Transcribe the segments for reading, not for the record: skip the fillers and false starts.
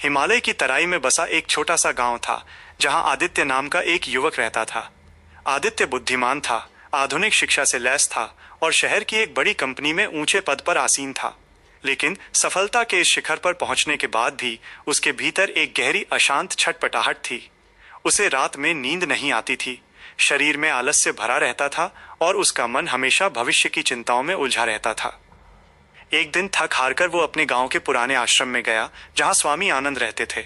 हिमालय की तराई में बसा एक छोटा सा गांव था जहां आदित्य नाम का एक युवक रहता था। आदित्य बुद्धिमान था, आधुनिक शिक्षा से लैस था और शहर की एक बड़ी कंपनी में ऊंचे पद पर आसीन था। लेकिन सफलता के इस शिखर पर पहुंचने के बाद भी उसके भीतर एक गहरी अशांत छटपटाहट थी। उसे रात में नींद नहीं आती थी, शरीर में आलस्य भरा रहता था और उसका मन हमेशा भविष्य की चिंताओं में उलझा रहता था। एक दिन थक हारकर वो अपने गांव के पुराने आश्रम में गया जहां स्वामी आनंद रहते थे।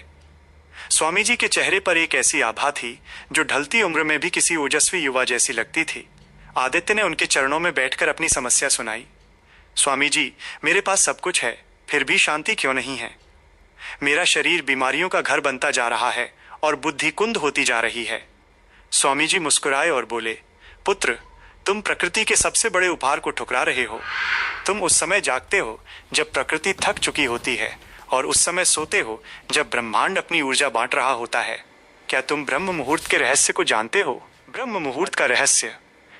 स्वामी जी के चेहरे पर एक ऐसी आभा थी जो ढलती उम्र में भी किसी ओजस्वी युवा जैसी लगती थी। आदित्य ने उनके चरणों में बैठकर अपनी समस्या सुनाई। स्वामी जी, मेरे पास सब कुछ है, फिर भी शांति क्यों नहीं है? मेरा शरीर बीमारियों का घर बनता जा रहा है और बुद्धि कुंद होती जा रही है। स्वामी जी मुस्कुराए और बोले, पुत्र, तुम प्रकृति के सबसे बड़े उपहार को ठुकरा रहे हो। तुम उस समय जागते हो जब प्रकृति थक चुकी होती है और उस समय सोते हो जब ब्रह्मांड अपनी ऊर्जा बांट रहा होता है। क्या तुम ब्रह्म मुहूर्त के रहस्य को जानते हो? ब्रह्म मुहूर्त का रहस्य,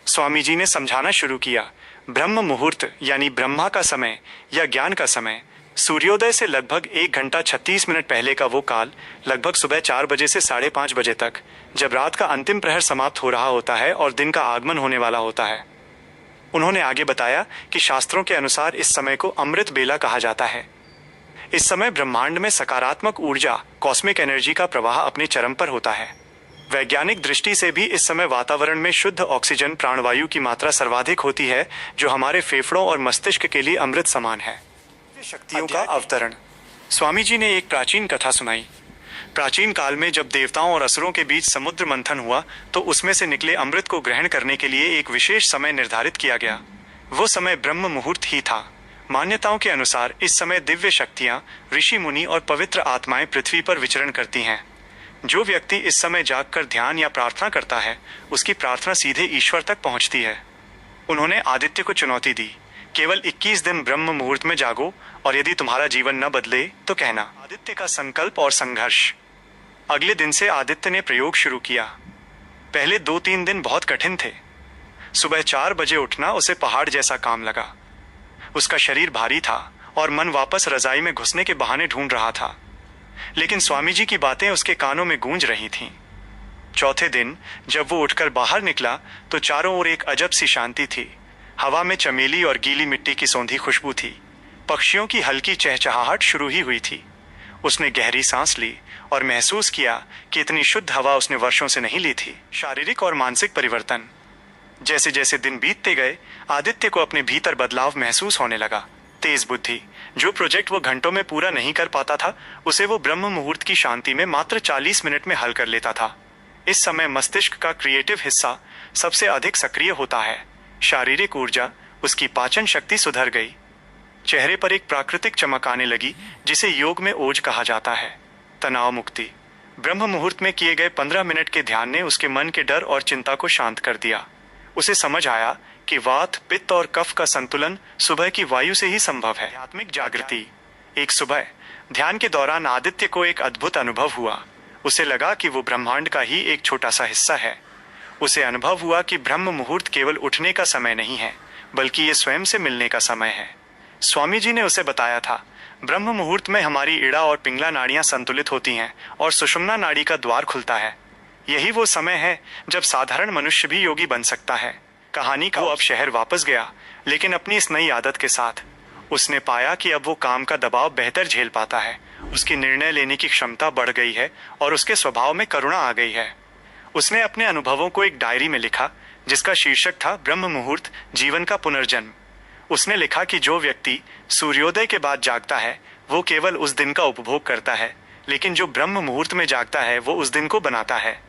स्वामी जी ने समझाना शुरू किया। ब्रह्म मुहूर्त यानी ब्रह्मा का समय या ज्ञान का समय, सूर्योदय से लगभग 1 घंटा 36 मिनट पहले का वो काल, लगभग सुबह 4 बजे से 5:30 बजे तक, जब रात का अंतिम प्रहर समाप्त हो रहा होता है और दिन का आगमन होने वाला होता है। उन्होंने आगे बताया कि शास्त्रों के अनुसार इस समय को अमृत बेला कहा जाता है। इस समय ब्रह्मांड में सकारात्मक ऊर्जा, कॉस्मिक एनर्जी का प्रवाह अपने चरम पर होता है। वैज्ञानिक दृष्टि से भी इस समय वातावरण में शुद्ध ऑक्सीजन प्राणवायु की मात्रा सर्वाधिक होती है, जो हमारे फेफड़ों और मस्तिष्क के लिए अमृत समान है। शक्तियों का अवतरण, स्वामी जी ने एक प्राचीन कथा सुनाई। प्राचीन काल में जब देवताओं और असुरों के बीच समुद्र मंथन हुआ तो उसमें से निकले अमृत को ग्रहण करने के लिए एक विशेष समय निर्धारित किया गया। वो समय ब्रह्म मुहूर्त ही था। मान्यताओं के अनुसार इस समय दिव्य शक्तियां, ऋषि मुनि और पवित्र आत्माएं पृथ्वी पर विचरण करती हैं। जो व्यक्ति इस समय जागकर ध्यान या प्रार्थना करता है, उसकी प्रार्थना सीधे ईश्वर तक पहुंचती है। उन्होंने आदित्य को चुनौती दी, केवल 21 दिन ब्रह्म मुहूर्त में जागो और यदि तुम्हारा जीवन न बदले तो कहना। आदित्य का संकल्प और संघर्ष। अगले दिन से आदित्य ने प्रयोग शुरू किया। पहले 2-3 दिन बहुत कठिन थे। सुबह 4 बजे उठना उसे पहाड़ जैसा काम लगा। उसका शरीर भारी था और मन वापस रजाई में घुसने के बहाने ढूंढ रहा था। लेकिन स्वामी जी की बातें उसके कानों में गूंज रही थीं। चौथे दिन जब वो उठकर बाहर निकला तो चारों ओर एक अजब सी शांति थी। हवा में चमेली और गीली मिट्टी की सौंधी खुशबू थी। पक्षियों की हल्की चहचहाहट शुरू ही हुई थी। उसने गहरी सांस ली और महसूस किया कि इतनी शुद्ध हवा उसने वर्षों से नहीं ली थी। शारीरिक और मानसिक परिवर्तन। जैसे जैसे दिन बीतते गए, आदित्य को अपने भीतर बदलाव महसूस होने लगा। तेज बुद्धि। जो प्रोजेक्ट वो घंटों में पूरा नहीं कर पाता था, उसे वो ब्रह्म मुहूर्त की शांति में मात्र 40 मिनट में हल कर लेता था। इस समय मस्तिष्क का क्रिएटिव हिस्सा सबसे अधिक सक्रिय होता है। शारीरिक ऊर्जा, उसकी पाचन शक्ति सुधर गई। चेहरे पर एक प्राकृतिक चमक आने लगी जिसे योग में ओज कहा जाता है। तनाव मुक्ति। ब्रह्म मुहूर्त में किए गए 15 मिनट के ध्यान ने उसके मन के डर और चिंता को शांत कर दिया। उसे समझ आया कि वात, पित्त और कफ का संतुलन सुबह की वायु से ही संभव है। आध्यात्मिक जागृति। एक सुबह ध्यान के दौरान आदित्य को एक अद्भुत अनुभव हुआ। उसे लगा कि वो ब्रह्मांड का ही एक छोटा सा हिस्सा है। उसे अनुभव हुआ कि ब्रह्म मुहूर्त केवल उठने का समय नहीं है, बल्कि ये स्वयं से मिलने का समय है। स्वामी जी ने उसे बताया था, ब्रह्म मुहूर्त में हमारी इड़ा और पिंगला नाड़ियां संतुलित होती हैं और सुषुम्ना नाड़ी का द्वार खुलता है। यही वो समय है जब साधारण मनुष्य भी योगी बन सकता है। कहानी का वो अब शहर वापस गया, लेकिन अपनी इस नई आदत के साथ। उसने पाया कि अब वो काम का दबाव बेहतर झेल पाता है। उसकी निर्णय लेने की क्षमता बढ़ गई है और उसके स्वभाव में करुणा आ गई है। उसने अपने अनुभवों को एक डायरी में लिखा जिसका शीर्षक था ब्रह्म मुहूर्त, जीवन का पुनर्जन्म। उसने लिखा कि जो व्यक्ति सूर्योदय के बाद जागता है वो केवल उस दिन का उपभोग करता है, लेकिन जो ब्रह्म मुहूर्त में जागता है वो उस दिन को बनाता है।